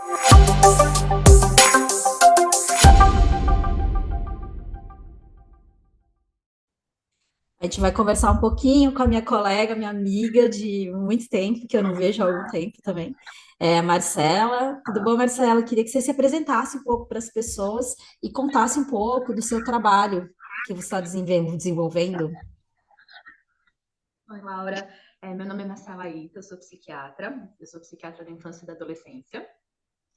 A gente vai conversar um pouquinho com a minha colega, minha amiga de muito tempo, que eu não vejo há algum tempo também, a Marcela. Tudo bom, Marcela? Queria que você se apresentasse um pouco para as pessoas e contasse um pouco do seu trabalho que você está desenvolvendo. Oi, Laura. Meu nome é Marcela Ita, eu sou psiquiatra da infância e da adolescência,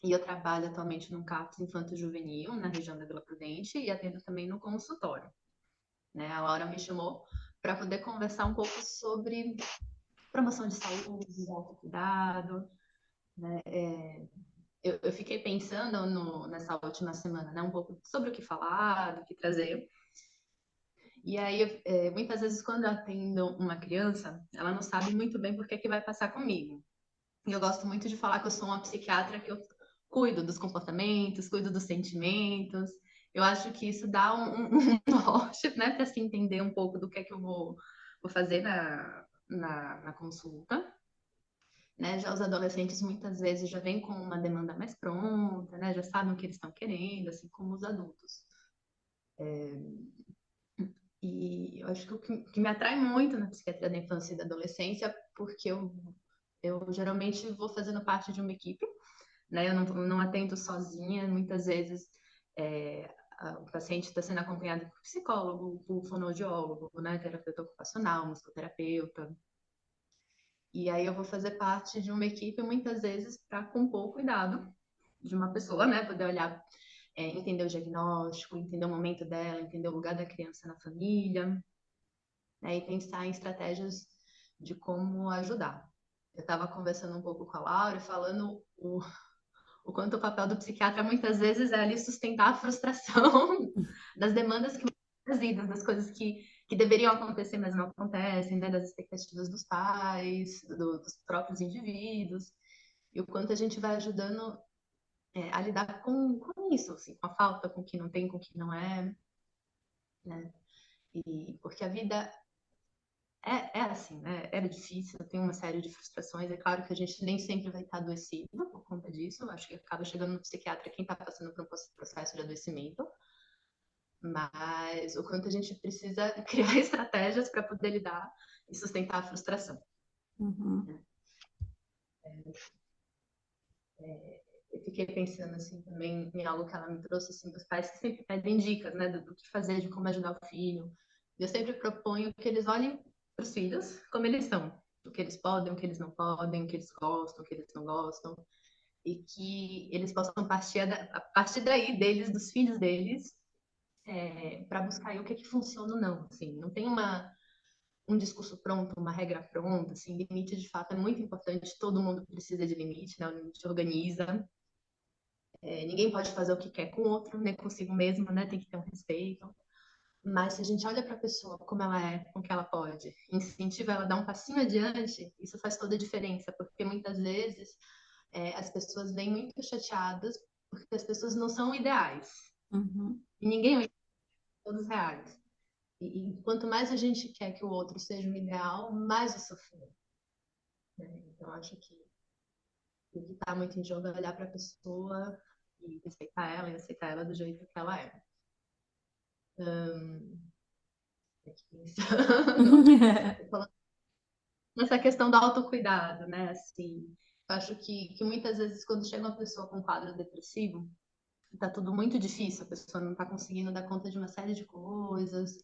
e eu trabalho atualmente num CAPS infanto-juvenil, na região da Vila Prudente, e atendo também no consultório. Né? A Laura me chamou para poder conversar um pouco sobre promoção de saúde, autocuidado, né? Eu fiquei pensando nessa última semana, né, um pouco sobre o que falar, do que trazer. E aí, muitas vezes, quando eu atendo uma criança, ela não sabe muito bem por que que vai passar comigo. E eu gosto muito de falar que eu sou uma psiquiatra que eu cuido dos comportamentos, cuido dos sentimentos. Eu acho que isso dá um norte, né, para se entender um pouco do que é que eu vou fazer na consulta. Né? Já os adolescentes muitas vezes já vêm com uma demanda mais pronta, né? Já sabem o que eles estão querendo, assim como os adultos. E eu acho que o que me atrai muito na psiquiatria da infância e da adolescência, porque eu geralmente vou fazendo parte de uma equipe, né? Eu não atendo sozinha, muitas vezes o paciente está sendo acompanhado por psicólogo, por fonoaudiólogo, né? Terapeuta ocupacional, musicoterapeuta. E aí eu vou fazer parte de uma equipe muitas vezes para compor o cuidado de uma pessoa, né? Poder olhar, entender o diagnóstico, entender o momento dela, entender o lugar da criança na família, né? E pensar em estratégias de como ajudar. Eu estava conversando um pouco com a Laura, falando o quanto o papel do psiquiatra muitas vezes é ali sustentar a frustração das demandas que trazidas, das coisas que deveriam acontecer, mas não acontecem, né? Das expectativas dos pais, dos próprios indivíduos, e o quanto a gente vai ajudando a lidar com isso, assim, com a falta, com o que não tem, com o que não é, né? E porque a vida é assim, né? Era difícil, tem uma série de frustrações. É claro que a gente nem sempre vai estar adoecido por conta disso. Eu acho que acaba chegando no psiquiatra quem está passando por um processo de adoecimento. Mas o quanto a gente precisa criar estratégias para poder lidar e sustentar a frustração. Uhum. Né? Eu fiquei pensando assim também em algo que ela me trouxe assim dos pais que sempre pedem dicas, né, do que fazer, de como ajudar o filho. Eu sempre proponho que eles olhem para os filhos como eles são, o que eles podem, o que eles não podem, o que eles gostam, o que eles não gostam, e que eles possam a partir daí deles, dos filhos deles, para buscar aí o que é que funciona ou não. Assim, não tem um discurso pronto, uma regra pronta, assim, limite de fato é muito importante, todo mundo precisa de limite, né? O limite organiza, ninguém pode fazer o que quer com o outro, nem consigo mesmo, né? Tem que ter um respeito. Mas se a gente olha para a pessoa como ela é, com o que ela pode, incentiva ela a dar um passinho adiante, isso faz toda a diferença, porque muitas vezes as pessoas vêm muito chateadas porque as pessoas não são ideais. Uhum. E ninguém é todos reais. E quanto mais a gente quer que o outro seja um ideal, mais o sofrer. Né? Então, acho que o que está muito em jogo é olhar para a pessoa e respeitar ela e aceitar ela do jeito que ela é. Aqui pensando, falando nessa questão do autocuidado, né? Assim, eu acho que muitas vezes quando chega uma pessoa com um quadro depressivo, tá tudo muito difícil, a pessoa não tá conseguindo dar conta de uma série de coisas,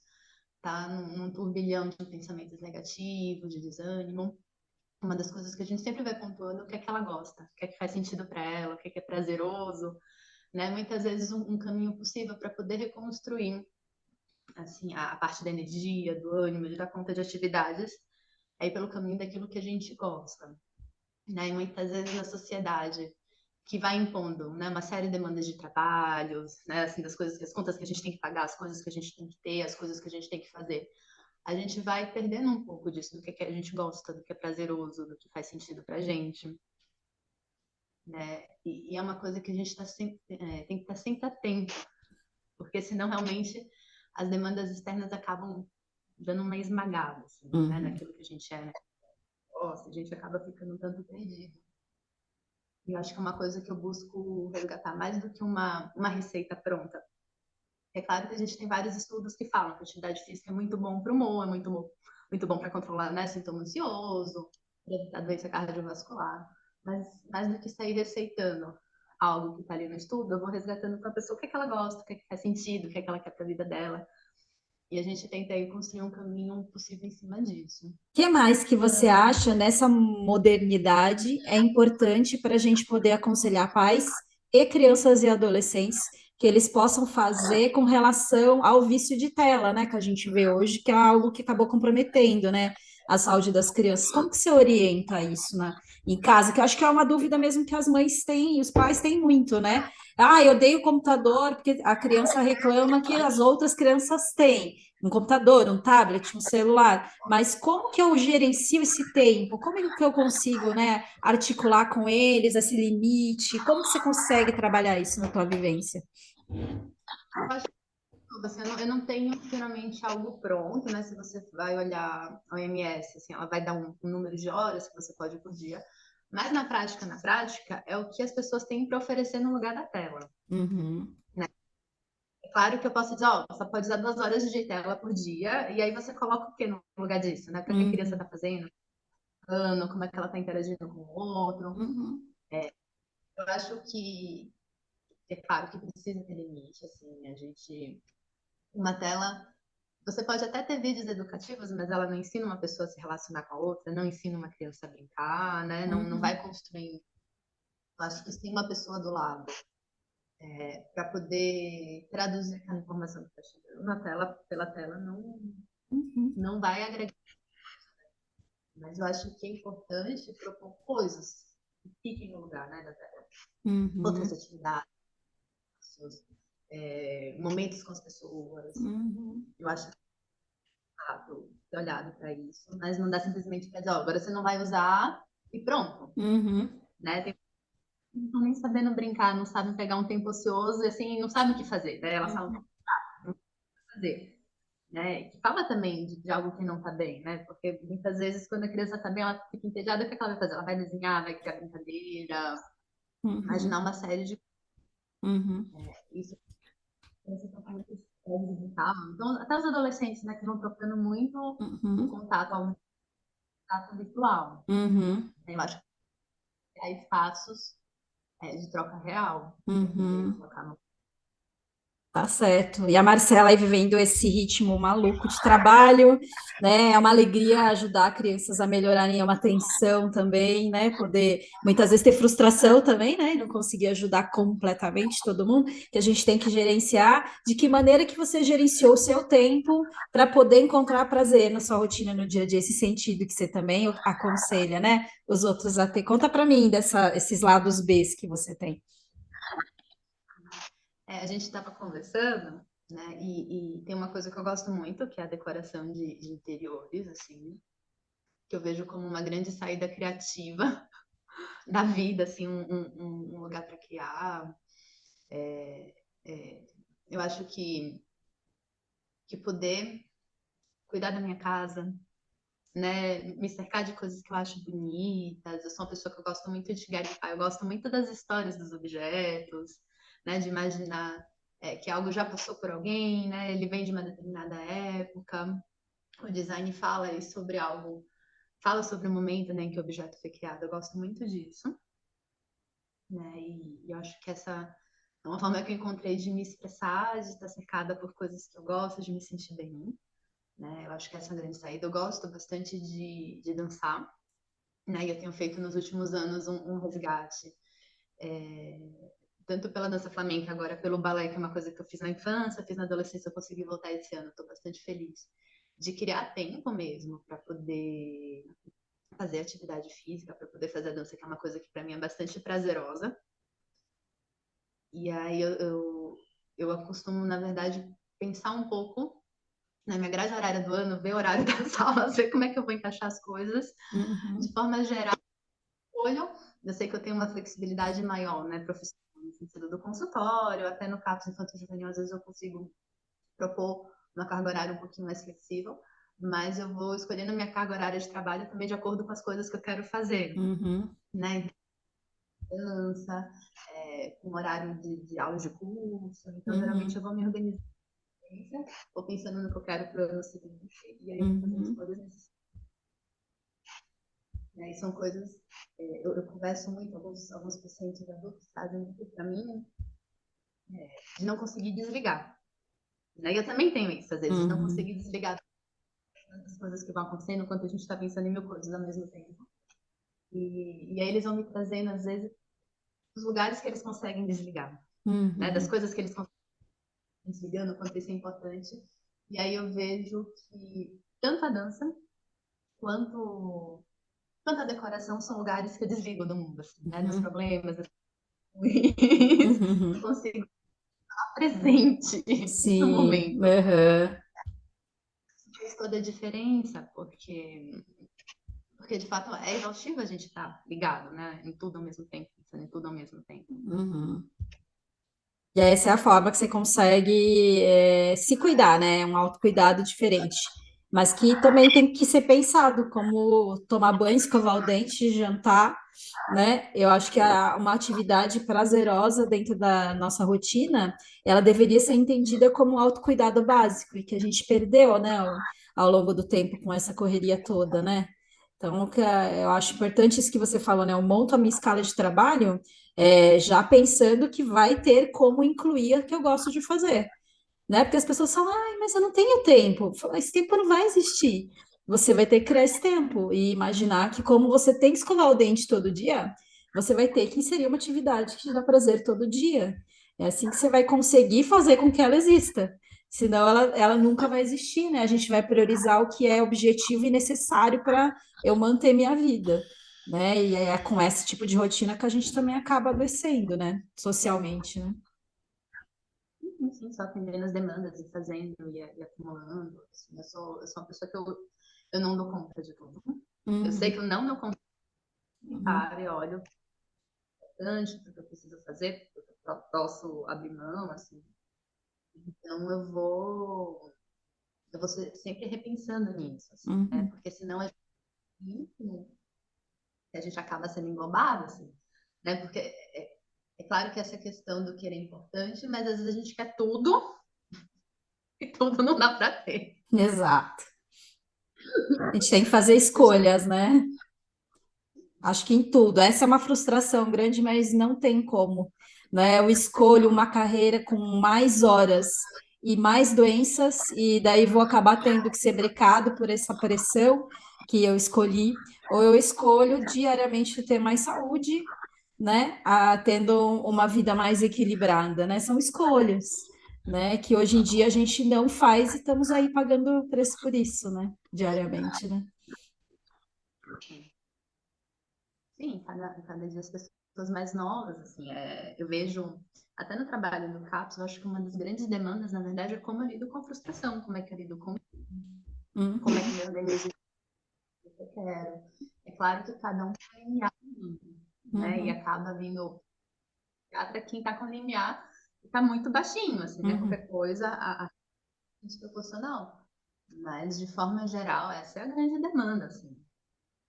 tá num turbilhão de pensamentos negativos, de desânimo. Uma das coisas que a gente sempre vai pontuando é o que é que ela gosta, o que é que faz sentido para ela, o que é prazeroso, né? Muitas vezes um caminho possível para poder reconstruir assim a parte da energia, do ânimo, de dar conta de atividades, aí pelo caminho daquilo que a gente gosta, né? E muitas vezes a sociedade que vai impondo, né, uma série de demandas de trabalhos, né, assim, das coisas, as contas que a gente tem que pagar, as coisas que a gente tem que ter, as coisas que a gente tem que fazer. A gente vai perdendo um pouco disso, do que a gente gosta, do que é prazeroso, do que faz sentido pra gente, né? E é uma coisa que a gente tem que estar sempre atento, porque senão realmente as demandas externas acabam dando uma esmagada, assim, né, Uhum. naquilo que a gente é, né? Nossa, a gente acaba ficando um tanto perdido. eu acho que é uma coisa que eu busco resgatar mais do que uma receita pronta. É claro que a gente tem vários estudos que falam que a atividade física é muito bom para o humor, é muito bom para controlar, né, sintoma ansioso, para evitar doença cardiovascular. Mas mais do que sair receitando algo que está ali no estudo, eu vou resgatando para a pessoa o que é que ela gosta, o que é que faz sentido, o que é que ela quer para a vida dela. E a gente tenta aí construir um caminho possível em cima disso. Que mais que você acha nessa modernidade é importante para a gente poder aconselhar pais e crianças e adolescentes que eles possam fazer com relação ao vício de tela, né, que a gente vê hoje, que é algo que acabou comprometendo, né, a saúde das crianças. Como que você orienta isso, né, em casa? Que eu acho que é uma dúvida mesmo que as mães têm e os pais têm muito, né? Ah, eu dei o computador porque a criança reclama que as outras crianças têm um computador, um tablet, um celular, mas como que eu gerencio esse tempo? Como é que eu consigo, né, articular com eles esse limite? Como que você consegue trabalhar isso na tua vivência? Você não, eu não tenho geralmente algo pronto, né? Se você vai olhar a OMS, assim, ela vai dar um número de horas que você pode por dia. Mas na prática, é o que as pessoas têm para oferecer no lugar da tela. Uhum, Né? É claro que eu posso dizer, ó, você pode usar 2 horas de tela por dia, e aí você coloca o que no lugar disso, né? O que a criança uhum, está fazendo, como é que ela está interagindo com o outro. uhum, Eu acho que, é claro que precisa ter limite, assim, a gente... Uma tela você pode até ter vídeos educativos, mas ela não ensina uma pessoa a se relacionar com a outra, não ensina uma criança a brincar, né? Não vai uhum, construindo. Eu acho que tem uma pessoa do lado para poder traduzir aquela informação que está chegando na tela, pela tela, uhum, não vai agregar. Mas eu acho que é importante propor coisas que fiquem no lugar, né, da tela. Outras uhum, atividades, momentos com as pessoas. uhum, Eu acho ter olhado para isso, mas não dá simplesmente para dizer, ó, agora você não vai usar e pronto, uhum, né? Tem não estão nem sabendo brincar, não sabem pegar um tempo ocioso e assim, não sabem o que fazer, né? Elas falam o uhum, que fazer, né? Que fala também de algo que não está bem, né? Porque muitas vezes quando a criança está bem, ela fica entediada, o que é que ela vai fazer? Ela vai desenhar, vai criar brincadeira, imaginar uhum, uma série de uhum, isso. Crianças estão com muito estresse digital. Então, até os adolescentes, né, que vão trocando muito o uhum, contato virtual. uhum, Eu acho que há espaços de troca real para poder uhum. colocar no. Tá certo. E a Marcela aí vivendo esse ritmo maluco de trabalho, né? É uma alegria ajudar crianças a melhorarem uma atenção também, né? Poder muitas vezes ter frustração também, né? E não conseguir ajudar completamente todo mundo, que a gente tem que gerenciar. De que maneira que você gerenciou o seu tempo para poder encontrar prazer na sua rotina no dia a dia, esse sentido que você também aconselha, né? Os outros a ter. Conta para mim esses lados Bs que você tem. A gente estava conversando, né? E tem uma coisa que eu gosto muito, que é a decoração de interiores, assim, que eu vejo como uma grande saída criativa da vida, assim, um lugar para criar. É, é, eu acho que poder cuidar da minha casa, né? Me cercar de coisas que eu acho bonitas. Eu sou uma pessoa que eu gosto muito de garimpar, eu gosto muito das histórias dos objetos, né? De imaginar que algo já passou por alguém, né? Ele vem de uma determinada época. O design fala aí sobre algo, fala sobre o momento, né, em que o objeto foi criado. Eu gosto muito disso, né? E eu acho que essa é uma forma que eu encontrei de me expressar, de estar cercada por coisas que eu gosto, de me sentir bem, né? Eu acho que essa é a grande saída. Eu gosto bastante de dançar, né? E eu tenho feito nos últimos anos um resgate, tanto pela dança flamenca, agora pelo balé, que é uma coisa que eu fiz na infância, fiz na adolescência, eu consegui voltar esse ano, estou bastante feliz. De criar tempo mesmo para poder fazer atividade física, para poder fazer a dança, que é uma coisa que para mim é bastante prazerosa. E aí eu acostumo, na verdade, pensar um pouco na minha grade horária do ano, ver o horário das aulas, ver como é que eu vou encaixar as coisas. De Uhum, forma geral, olho, eu sei que eu tenho uma flexibilidade maior, né, profissional, no sentido do consultório, até no CAPS Infantil Juvenil, às vezes eu consigo propor uma carga horária um pouquinho mais flexível, mas eu vou escolhendo minha carga horária de trabalho também de acordo com as coisas que eu quero fazer, uhum. né? dança, com horário de aula de curso. Então, geralmente, eu Uhum, vou me organizar, vou pensando no que eu quero para o ano seguinte, e aí eu vou fazendo uhum, escolhas nesse, né? E são coisas, eu converso muito, alguns pacientes adultos trazem muito para mim, de não conseguir desligar. Né? E eu também tenho isso, às vezes, de não uhum, conseguir desligar das coisas que vão acontecendo enquanto a gente está pensando em mil coisas ao mesmo tempo. E aí eles vão me trazendo, às vezes, os lugares que eles conseguem desligar, né? Das uhum, coisas que eles conseguem desligando, quanto isso é importante. E aí eu vejo que tanto a dança quanto, quanto a decoração são lugares que eu desligo do mundo, assim, né? Dos uhum, problemas, das ruins. Eu uhum. consigo estar presente no Sim, momento. aham, Faz toda a diferença, porque de fato é exaustivo a gente estar ligado, né? Em tudo ao mesmo tempo, pensando em tudo ao mesmo tempo. uhum. E essa é a forma que você consegue se cuidar, né? Um autocuidado diferente. Mas que também tem que ser pensado, como tomar banho, escovar o dente, jantar, né? Eu acho que uma atividade prazerosa dentro da nossa rotina, ela deveria ser entendida como um autocuidado básico, e que a gente perdeu, né, ao longo do tempo com essa correria toda, né? Então, eu acho importante isso que você falou, né? Eu monto a minha escala de trabalho já pensando que vai ter como incluir o que eu gosto de fazer, né? Porque as pessoas falam, ai, mas eu não tenho tempo. Eu falo, esse tempo não vai existir. Você vai ter que criar esse tempo e imaginar que, como você tem que escovar o dente todo dia, você vai ter que inserir uma atividade que te dá prazer todo dia. É assim que você vai conseguir fazer com que ela exista. Senão ela nunca vai existir, né? A gente vai priorizar o que é objetivo e necessário para eu manter minha vida, né? E é com esse tipo de rotina que a gente também acaba adoecendo, né? Socialmente, né? Enfim, só atendendo as demandas e fazendo e acumulando. Assim, eu sou uma pessoa que eu não dou conta de tudo. Eu sei que Uhum, eu não dou conta de uhum, para e olho bastante do que eu preciso fazer, do que eu posso abrir mão, assim. Então eu vou sempre repensando nisso, assim, né? uhum, Porque senão a gente acaba sendo englobado, assim, né? Porque é claro que essa questão do querer é importante, mas às vezes a gente quer tudo e tudo não dá para ter. exato. A gente tem que fazer Eu já escolhas, né? Acho que em tudo. Essa é uma frustração grande, mas não tem como, né? Eu escolho uma carreira com mais horas e mais doenças, e daí vou acabar tendo que ser brecado por essa pressão que eu escolhi, ou eu escolho diariamente ter mais saúde, né? Tendo uma vida mais equilibrada, né? São escolhas, né? Que hoje em dia a gente não faz e estamos aí pagando o preço por isso, né? Diariamente, né? sim, cada dia as pessoas mais novas, assim, eu vejo, até no trabalho do CAPS, eu acho que uma das grandes demandas, na verdade, é como eu lido com a frustração, como é que eu lido como é que eu Uhum, me organizo o que eu quero. É claro que cada um tem um limiar, né, e uhum, acaba vindo para quem está com limiar, está muito baixinho, assim, né, uhum. qualquer coisa a desproporcional. Mas, de forma geral, essa é a grande demanda, assim,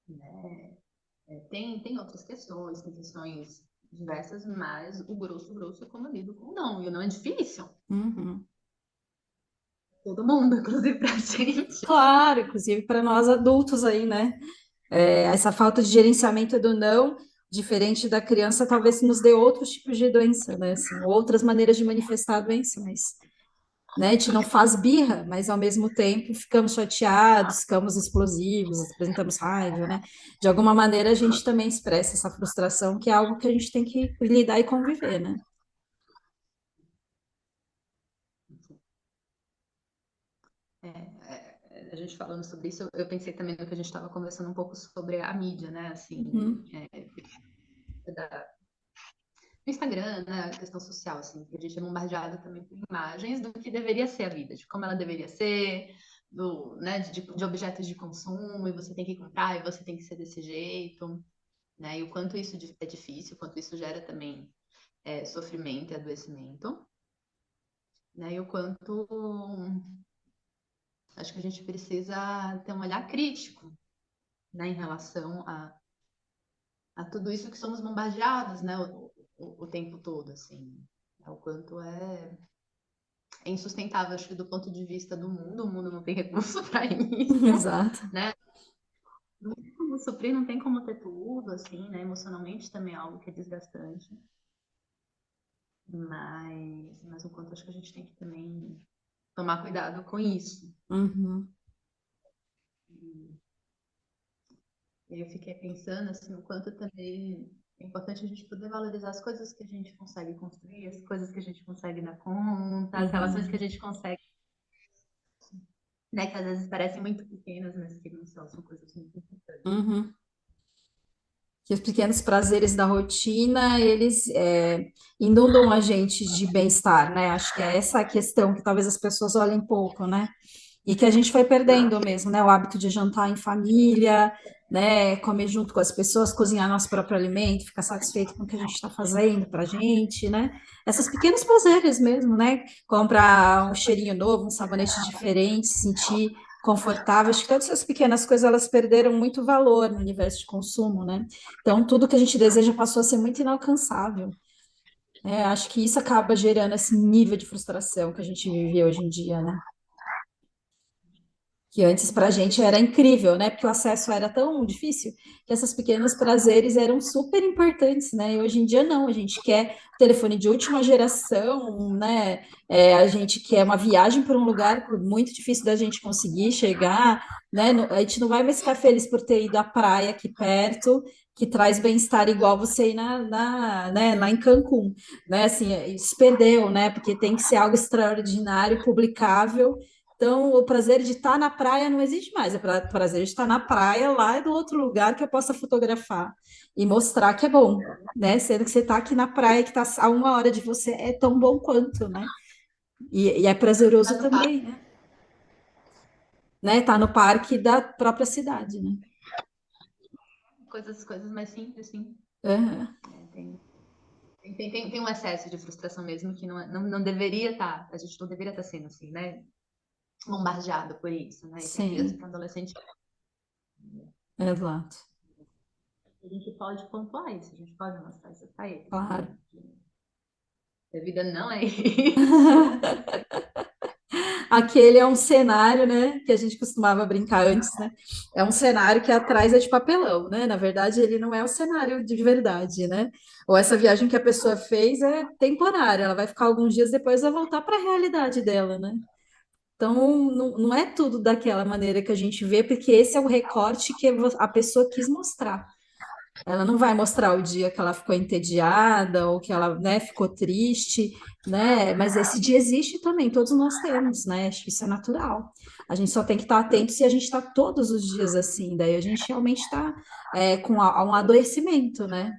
né? Tem outras questões, tem questões diversas, mas o grosso é como eu lido com o não. E o não é difícil. Uhum. Todo mundo, inclusive pra gente. Claro, inclusive para nós adultos aí, né? Essa falta de gerenciamento do não, diferente da criança, talvez nos dê outros tipos de doença, né? Assim, outras maneiras de manifestar a doença, mas, né, a gente não faz birra, mas ao mesmo tempo ficamos chateados, ficamos explosivos, apresentamos raiva, né? De alguma maneira a gente também expressa essa frustração, que é algo que a gente tem que lidar e conviver, né? A gente falando sobre isso, eu pensei também no que a gente estava conversando um pouco sobre a mídia, né? Assim, Uhum, no Instagram, né? A questão social, assim, que a gente é bombardeado também por imagens do que deveria ser a vida, de como ela deveria ser, né? De objetos de consumo, e você tem que comprar, e você tem que ser desse jeito, né? E o quanto isso é difícil, o quanto isso gera também sofrimento e adoecimento, né? E o quanto acho que a gente precisa ter um olhar crítico, né, em relação a tudo isso que somos bombardeados, né, o tempo todo, assim. É o quanto é insustentável, acho que do ponto de vista do mundo, o mundo não tem recurso para isso, Exato. né? Não tem como suprir, não tem como ter tudo, assim, né? Emocionalmente também é algo que é desgastante. Mas o quanto acho que a gente tem que também tomar cuidado com isso. Uhum. E aí eu fiquei pensando, assim, o quanto também é importante a gente poder valorizar as coisas que a gente consegue construir, as coisas que a gente consegue dar conta, as relações que a Uhum. gente consegue, né? Que às vezes parecem muito pequenas, mas que não são, são coisas muito importantes. Uhum. Que os pequenos prazeres da rotina, eles inundam a gente de bem-estar, né? Acho que é essa a questão que talvez as pessoas olhem pouco, né? E que a gente foi perdendo mesmo, né? O hábito de jantar em família, né? Comer junto com as pessoas, cozinhar nosso próprio alimento, ficar satisfeito com o que a gente está fazendo para a gente, né? Esses pequenos prazeres mesmo, né? Comprar um cheirinho novo, um sabonete diferente, sentir confortável. Acho que todas essas pequenas coisas elas perderam muito valor no universo de consumo, né? Então tudo que a gente deseja passou a ser muito inalcançável. Acho que isso acaba gerando esse nível de frustração que a gente vive hoje em dia, né? Que antes para a gente era incrível, né? Porque o acesso era tão difícil que esses pequenos prazeres eram super importantes, né? E hoje em dia não, a gente quer telefone de última geração, né? A gente quer uma viagem para um lugar muito difícil da gente conseguir chegar, né? A gente não vai mais ficar feliz por ter ido à praia aqui perto, que traz bem-estar igual você ir né, lá em Cancún, né? Assim, isso perdeu, né? Porque tem que ser algo extraordinário, publicável. Então, o prazer de estar na praia não existe mais. Prazer de estar na praia lá do outro lugar que eu possa fotografar e mostrar que é bom, né? Sendo que você está aqui na praia, que está a 1 hora de você, é tão bom quanto, né? E é Tá prazeroso no parque, também, né? Tá no parque da própria cidade, né? coisas mais simples, sim. Aham. É, tem um excesso de frustração mesmo que não deveria estar, a gente não deveria estar sendo assim, né? Bombardeado por isso, né? E para criança, Sim, para adolescente, exato, a gente pode pontuar isso, a gente pode mostrar isso para eles, né? claro. A vida não é isso. Aquele é um cenário, né, que a gente costumava brincar antes, né? É um cenário que atrás é de papelão, né? Na verdade, ele não é o cenário de verdade, né? Ou essa viagem que a pessoa fez é temporária, ela vai ficar alguns dias depois vai voltar para a realidade dela, né? Então, não é tudo daquela maneira que a gente vê, porque esse é o recorte que a pessoa quis mostrar. Ela não vai mostrar o dia que ela ficou entediada ou que ela, né, ficou triste, né? Mas esse dia existe também, todos nós temos, né? Acho que isso é natural. A gente só tem que estar atento se a gente está todos os dias assim, daí a gente realmente está com um adoecimento, né?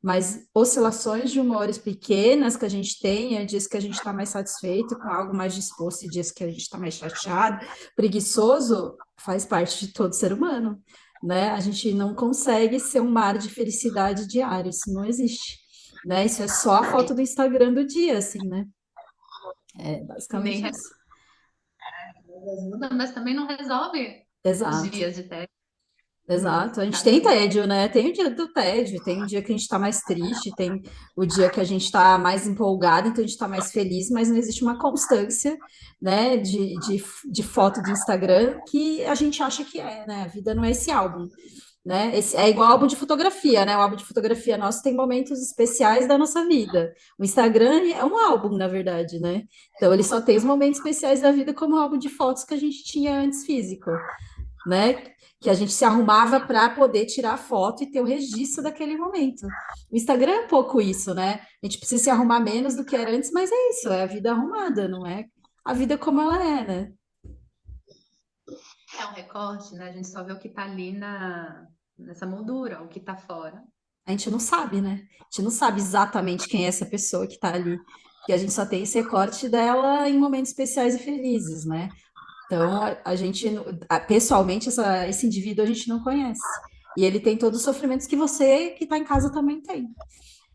Mas oscilações de humores pequenas que a gente tem, dias que a gente está mais satisfeito com algo mais disposto, e dias que a gente está mais chateado, preguiçoso, faz parte de todo ser humano, né? A gente não consegue ser um mar de felicidade diário, isso não existe, né? Isso é só a foto do Instagram do dia, assim, né? É Nem basicamente isso. ajuda, mas também não resolve os Exato. dias de tédio. Exato, a gente Cada tem dia. tédio, né? Tem o dia do tédio, tem o dia que a gente está mais triste, tem o dia que a gente está mais empolgado, então a gente está mais feliz, mas não existe uma constância, né, de foto do Instagram que a gente acha que é, né? A vida não é esse álbum, né? Esse, é igual álbum de fotografia, né? O álbum de fotografia nosso tem momentos especiais da nossa vida. O Instagram é um álbum, na verdade, né? Então ele só tem os momentos especiais da vida como o álbum de fotos que a gente tinha antes físico, né? Que a gente se arrumava para poder tirar foto e ter o registro daquele momento. O Instagram é um pouco isso, né? A gente precisa se arrumar menos do que era antes, mas é isso, é a vida arrumada, não é a vida como ela é, né? É um recorte, né? A gente só vê o que tá ali nessa moldura, o que tá fora. A gente não sabe, né? A gente não sabe exatamente quem é essa pessoa que está ali, porque a gente só tem esse recorte dela em momentos especiais e felizes, né? Então, a gente, pessoalmente, esse indivíduo a gente não conhece. E ele tem todos os sofrimentos que você que está em casa também tem.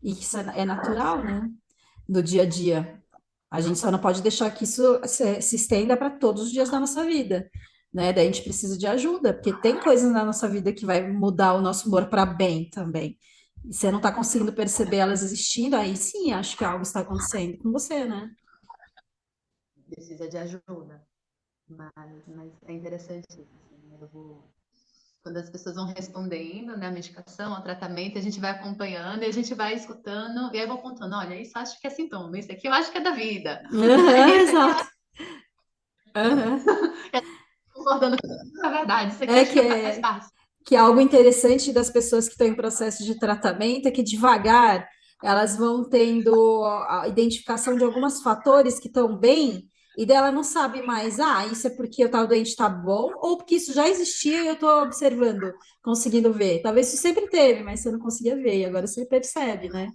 E que isso é natural, né? Do dia a dia. A gente só não pode deixar que isso se estenda para todos os dias da nossa vida, né? Daí a gente precisa de ajuda, porque tem coisas na nossa vida que vai mudar o nosso humor para bem também. E você não está conseguindo perceber elas existindo, aí sim, acho que algo está acontecendo com você, né? Precisa de ajuda. Mas é interessante isso, assim, né? Quando as pessoas vão respondendo, né, a medicação, ao tratamento, a gente vai acompanhando e a gente vai escutando, e aí eu vou apontando, olha, isso acho que é sintoma, isso aqui eu acho que é da vida, Aham, isso aqui eu exato. acho Aham. que é concordando com a verdade, isso aqui eu É acho que que faz é, parte. que é algo interessante das pessoas que estão em processo de tratamento é que devagar elas vão tendo a identificação de alguns fatores que estão bem, e dela não sabe mais, isso é porque o tal doente está bom, ou porque isso já existia e eu estou observando, conseguindo ver. Talvez isso sempre teve, mas você não conseguia ver, e agora você percebe, né?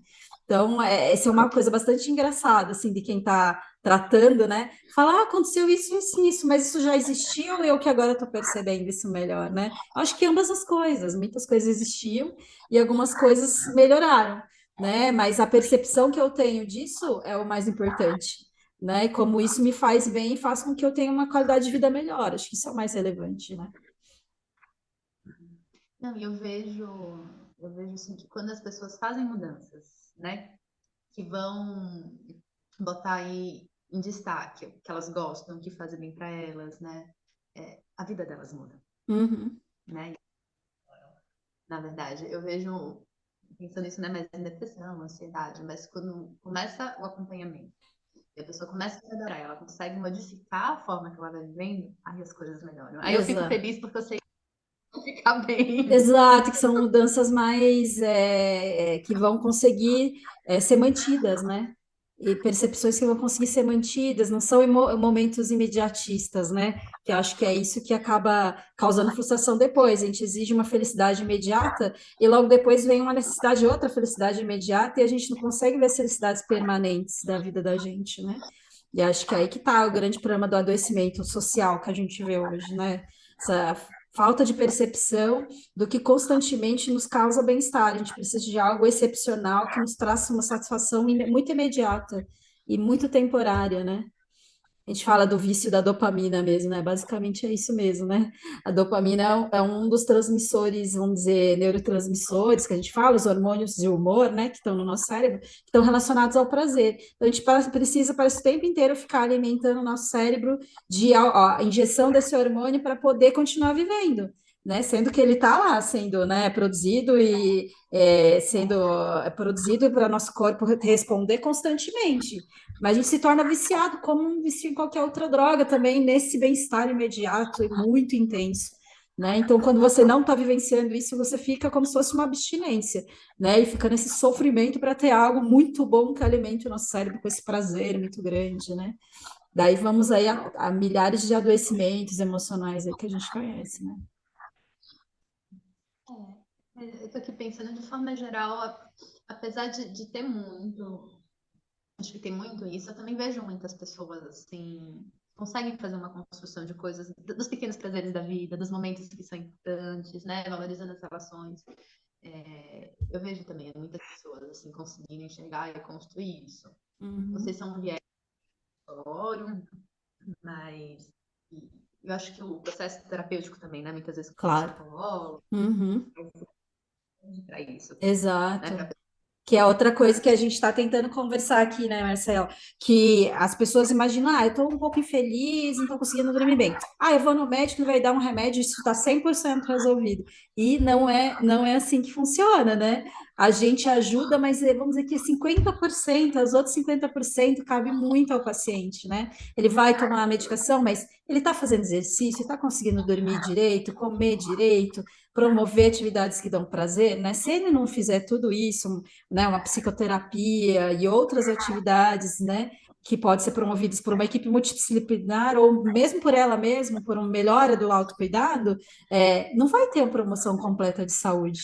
Então, essa é uma coisa bastante engraçada, assim, de quem está tratando, né? Falar, aconteceu isso, isso, isso, mas isso já existiu e eu que agora estou percebendo isso melhor, né? Acho que ambas as coisas, muitas coisas existiam e algumas coisas melhoraram, né? Mas a percepção que eu tenho disso é o mais importante, né? E como isso me faz bem e faz com que eu tenha uma qualidade de vida melhor. Acho que isso é o mais relevante, né? Não, e eu vejo assim, que quando as pessoas fazem mudanças, né, que vão botar aí em destaque o que elas gostam, o que faz bem para elas, né, a vida delas muda, Uhum. né? Na verdade, eu vejo, pensando nisso, né, mais em depressão, ansiedade, mas quando começa o acompanhamento, e a pessoa começa a melhorar, ela consegue modificar a forma que ela vai vivendo, aí as coisas melhoram. Aí eu fico Exato. feliz porque eu sei que vai ficar bem. Exato, que são mudanças mais que vão conseguir ser mantidas, né? E percepções que vão conseguir ser mantidas, não são momentos imediatistas, né? Que eu acho que é isso que acaba causando frustração depois. A gente exige uma felicidade imediata e logo depois vem uma necessidade de outra felicidade imediata e a gente não consegue ver as felicidades permanentes da vida da gente, né? E acho que é aí que está o grande problema do adoecimento social que a gente vê hoje, né? Essa falta de percepção do que constantemente nos causa bem-estar. A gente precisa de algo excepcional que nos traça uma satisfação muito imediata e muito temporária, né? A gente fala do vício da dopamina mesmo, né? Basicamente é isso mesmo, né? A dopamina é um dos transmissores, vamos dizer, neurotransmissores que a gente fala, os hormônios de humor, né? Que estão no nosso cérebro, que estão relacionados ao prazer. Então a gente precisa, para esse tempo inteiro, ficar alimentando o nosso cérebro de a injeção desse hormônio para poder continuar vivendo. Né, sendo que ele está lá sendo, né, produzido e sendo produzido para nosso corpo responder constantemente. Mas a gente se torna viciado, como um vício em qualquer outra droga também, nesse bem-estar imediato e muito intenso. Né? Então, quando você não está vivenciando isso, você fica como se fosse uma abstinência, né? E fica nesse sofrimento para ter algo muito bom que alimente o nosso cérebro com esse prazer muito grande, né? Daí vamos aí a milhares de adoecimentos emocionais aí que a gente conhece, né? Eu tô aqui pensando de forma geral, apesar de ter muito, acho que tem muito isso, eu também vejo muitas pessoas assim, conseguem fazer uma construção de coisas, dos pequenos prazeres da vida, dos momentos que são importantes, né, valorizando as relações. Eu vejo também muitas pessoas assim conseguindo enxergar e construir isso. Não sei Uhum. se é um viés fórum, mas eu acho que o processo terapêutico também, né, muitas vezes com o Claro. psicólogo, Uhum. para isso, né, Exato. para Que é outra coisa que a gente está tentando conversar aqui, né, Marcelo? Que as pessoas imaginam, eu estou um pouco infeliz, não estou conseguindo dormir bem. Eu vou no médico e vai dar um remédio, isso está 100% resolvido. E não é assim que funciona, né? A gente ajuda, mas vamos dizer que 50%, os outros 50% cabe muito ao paciente, né? Ele vai tomar a medicação, mas ele está fazendo exercício, está conseguindo dormir direito, comer direito, promover atividades que dão prazer, né? Se ele não fizer tudo isso, né, uma psicoterapia e outras atividades, né, que podem ser promovidas por uma equipe multidisciplinar ou mesmo por ela mesma, por uma melhora do autocuidado, não vai ter uma promoção completa de saúde.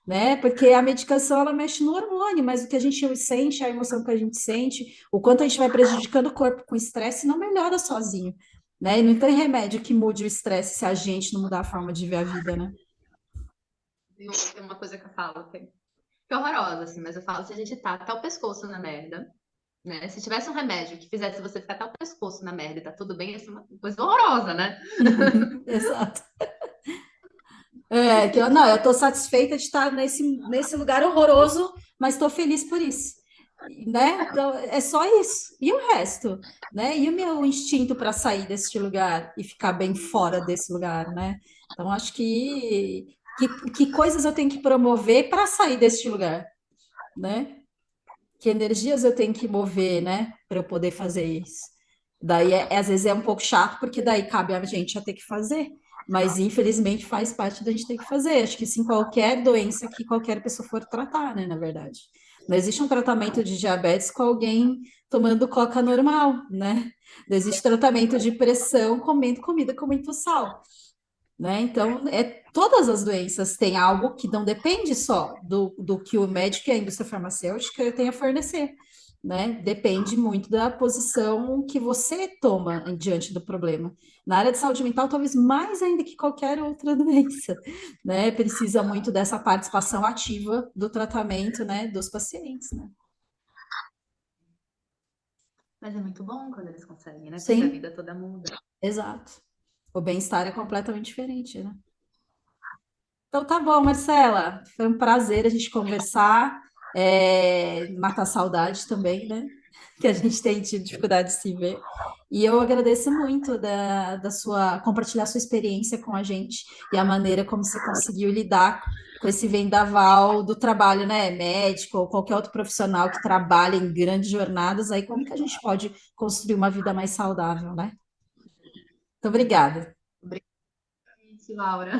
Né? Porque a medicação ela mexe no hormônio, mas o que a gente sente, a emoção que a gente sente, o quanto a gente vai prejudicando o corpo com estresse, não melhora sozinho, né? E não tem remédio que mude o estresse se a gente não mudar a forma de ver a vida, né? tem uma coisa que eu falo, que é horrorosa, assim, mas eu falo, se a gente tá até o pescoço na merda, né? Se tivesse um remédio que fizesse você ficar até o pescoço na merda e tá tudo bem, ia ser uma coisa horrorosa, né? Exato. Que eu, não, eu estou satisfeita de estar nesse lugar horroroso, mas estou feliz por isso, né? Então, é só isso. E o resto, né? E o meu instinto para sair desse lugar e ficar bem fora desse lugar, né? Então, acho que coisas eu tenho que promover para sair deste lugar, né? Que energias eu tenho que mover, né, para eu poder fazer isso. Daí, às vezes, é um pouco chato, porque daí cabe a gente a ter que fazer, mas infelizmente faz parte da gente ter que fazer. Acho que isso em qualquer doença que qualquer pessoa for tratar, né, na verdade. Não existe um tratamento de diabetes com alguém tomando coca normal, né? Não existe tratamento de pressão comendo comida com muito sal, né? Então, todas as doenças têm algo que não depende só do que o médico e a indústria farmacêutica têm a fornecer, né? Depende muito da posição que você toma diante do problema. Na área de saúde mental, talvez mais ainda que qualquer outra doença, né? Precisa muito dessa participação ativa do tratamento, né, dos pacientes, né? Mas é muito bom quando eles conseguem, né? Porque a Sim, vida toda muda. exato. O bem-estar é completamente diferente, né? Então tá bom, Marcela. Foi um prazer a gente conversar, matar a saudade também, né? Que a gente tem tido dificuldade de se ver. E eu agradeço muito da sua compartilhar sua experiência com a gente e a maneira como você conseguiu lidar com esse vendaval do trabalho, né? Médico ou qualquer outro profissional que trabalha em grandes jornadas, aí como que a gente pode construir uma vida mais saudável, né? Muito obrigada. Obrigada, Laura.